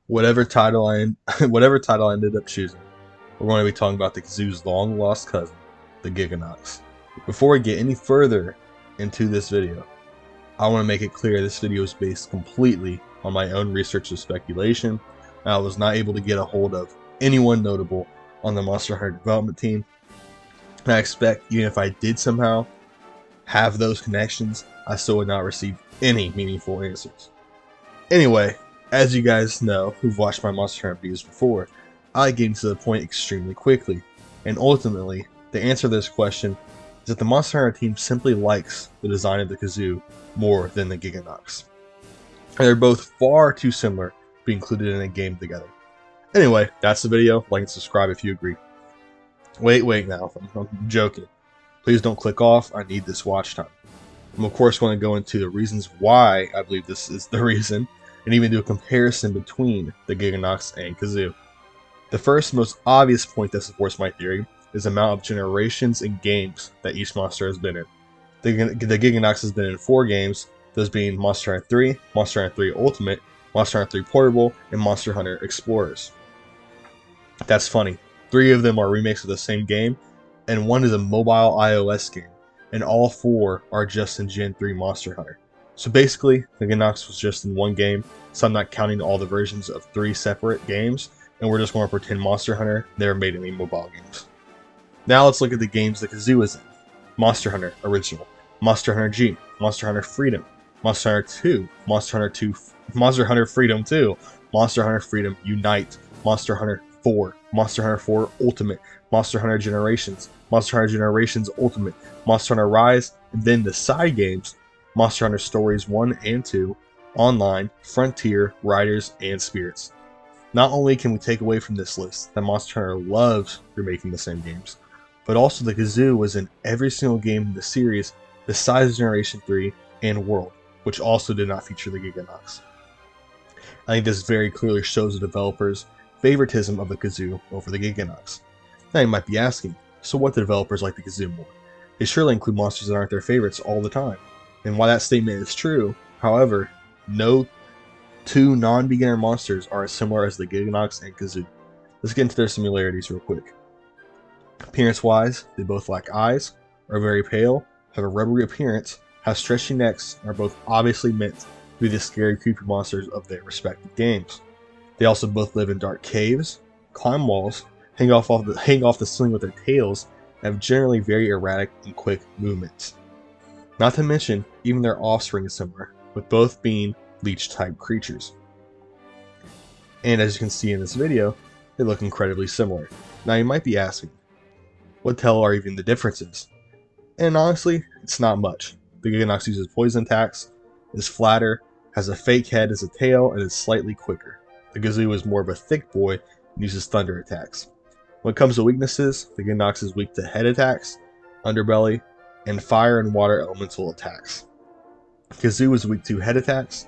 Whatever title whatever title I ended up choosing, we're going to be talking about the Kazoo's long lost cousin, the Gigginox. Before we get any further into this video, I want to make it clear this video is based completely on my own research and speculation. I was not able to get a hold of anyone notable on the Monster Hunter development team. And I expect even if I did somehow have those connections, I still would not receive any meaningful answers. Anyway, as you guys know who've watched my Monster Hunter videos before, I like getting to the point extremely quickly. And ultimately, the answer to this question is that the Monster Hunter team simply likes the design of the Kazoo more than the Gigginox. And they're both far too similar to be included in a game together. Anyway, that's the video. Like and subscribe if you agree. Wait now, I'm joking. Please don't click off, I need this watch time. I'm of course going to go into the reasons why I believe this is the reason, and even do a comparison between the Gigginox and Kazoo. The first most obvious point that supports my theory is the amount of generations and games that each monster has been in. The Gigginox has been in 4 games, those being Monster Hunter 3, Monster Hunter 3 Ultimate, Monster Hunter 3 Portable, and Monster Hunter Explorers. That's funny. 3 of them are remakes of the same game, and 1 is a mobile iOS game, and all 4 are just in Gen 3 Monster Hunter. So basically, the Gigginox was just in 1 game, so I'm not counting all the versions of 3 separate games, and we're just going to pretend Monster Hunter never made any mobile games. Now let's look at the games the Kazoo is in. Monster Hunter Original, Monster Hunter G, Monster Hunter Freedom, Monster Hunter 2, Monster Hunter Freedom 2, Monster Hunter Freedom Unite, Monster Hunter 4, Monster Hunter 4 Ultimate, Monster Hunter Generations, Monster Hunter Generations Ultimate, Monster Hunter Rise, and then the side games, Monster Hunter Stories 1 and 2, Online, Frontier, Riders, and Spirits. Not only can we take away from this list that Monster Hunter loves remaking the same games, but also the Kazoo was in every single game in the series besides Generation 3 and World, which also did not feature the Gigginox. I think this very clearly shows the developers' favoritism of the Kazoo over the Gigginox. Now you might be asking, so what do developers like the Kazoo more? They surely include monsters that aren't their favorites all the time. And while that statement is true, however, no 2 non-beginner monsters are as similar as the Gigginox and Kazoo. Let's get into their similarities real quick. Appearance-wise, they both lack eyes, are very pale, have a rubbery appearance, have stretchy necks, and are both obviously meant to be the scary, creepy monsters of their respective games. They also both live in dark caves, climb walls, hang off the ceiling with their tails, and have generally very erratic and quick movements. Not to mention, even their offspring is similar, with both being leech-type creatures. And as you can see in this video, they look incredibly similar. Now you might be asking, what the hell are even the differences? And honestly, it's not much. The Gigginox uses poison attacks, is flatter, has a fake head as a tail, and is slightly quicker. The Kazoo is more of a thick boy and uses thunder attacks. When it comes to weaknesses, the Gigginox is weak to head attacks, underbelly, and fire and water elemental attacks. Kazoo is weak to head attacks,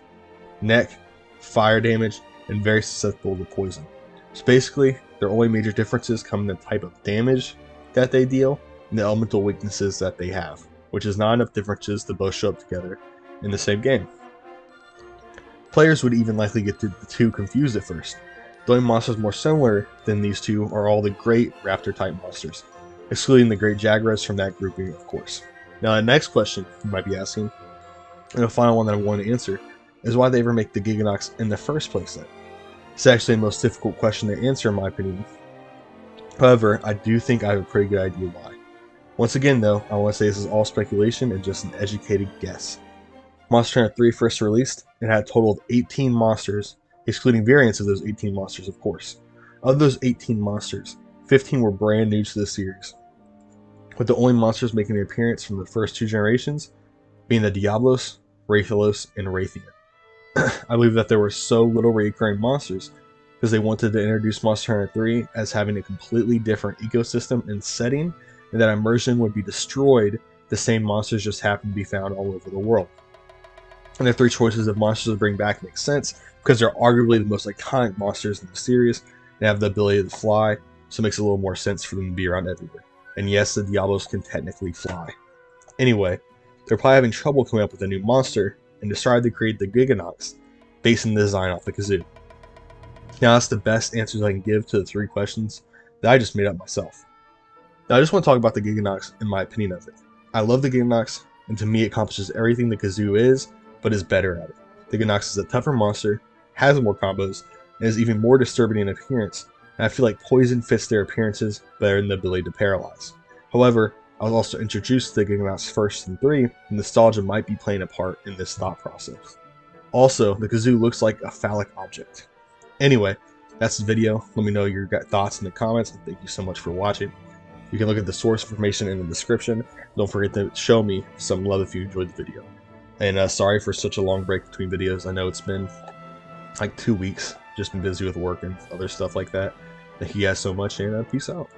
neck, fire damage, and very susceptible to poison. So basically, their only major differences come in the type of damage that they deal and the elemental weaknesses that they have, which is not enough differences to both show up together in the same game. Players would even likely get the 2 confused at first. The only monsters more similar than these 2 are all the great raptor-type monsters, excluding the great Jaguars from that grouping, of course. Now the next question you might be asking, and the final one that I want to answer, is why they ever make the Gigginox in the first place then. It's actually the most difficult question to answer in my opinion. However, I do think I have a pretty good idea why. Once again though, I want to say this is all speculation and just an educated guess. Monster Hunter 3 first released, it had a total of 18 monsters, excluding variants of those 18 monsters of course. Of those 18 monsters, 15 were brand new to the series, with the only monsters making an appearance from the first 2 generations being the Diablos, Rathalos, and Raytheon. I believe that there were so little recurring monsters because they wanted to introduce Monster Hunter 3 as having a completely different ecosystem and setting, and that immersion would be destroyed, the same monsters just happen to be found all over the world. And the 3 choices of monsters to bring back make sense because they're arguably the most iconic monsters in the series. They have the ability to fly, so it makes a little more sense for them to be around everywhere. And yes, the Diablos can technically fly. Anyway, they're probably having trouble coming up with a new monster and decided to create the Gigginox based on the design off the Kazoo. Now that's the best answers I can give to the 3 questions that I just made up myself. Now I just want to talk about the Gigginox and my opinion of it. I love the Gigginox, and to me it accomplishes everything the Kazoo is, but is better at it. The Gigginox is a tougher monster, has more combos, and is even more disturbing in appearance, and I feel like Poison fits their appearances better than the ability to paralyze. However, I was also introduced to the Gigginox first in 3, and nostalgia might be playing a part in this thought process. Also, the Kazoo looks like a phallic object. Anyway, that's the video. Let me know your thoughts in the comments, and thank you so much for watching. You can look at the source information in the description. Don't forget to show me some love if you enjoyed the video. And sorry for such a long break between videos. I know it's been like 2 weeks. Just been busy with work and other stuff like that. Thank you guys so much, and peace out.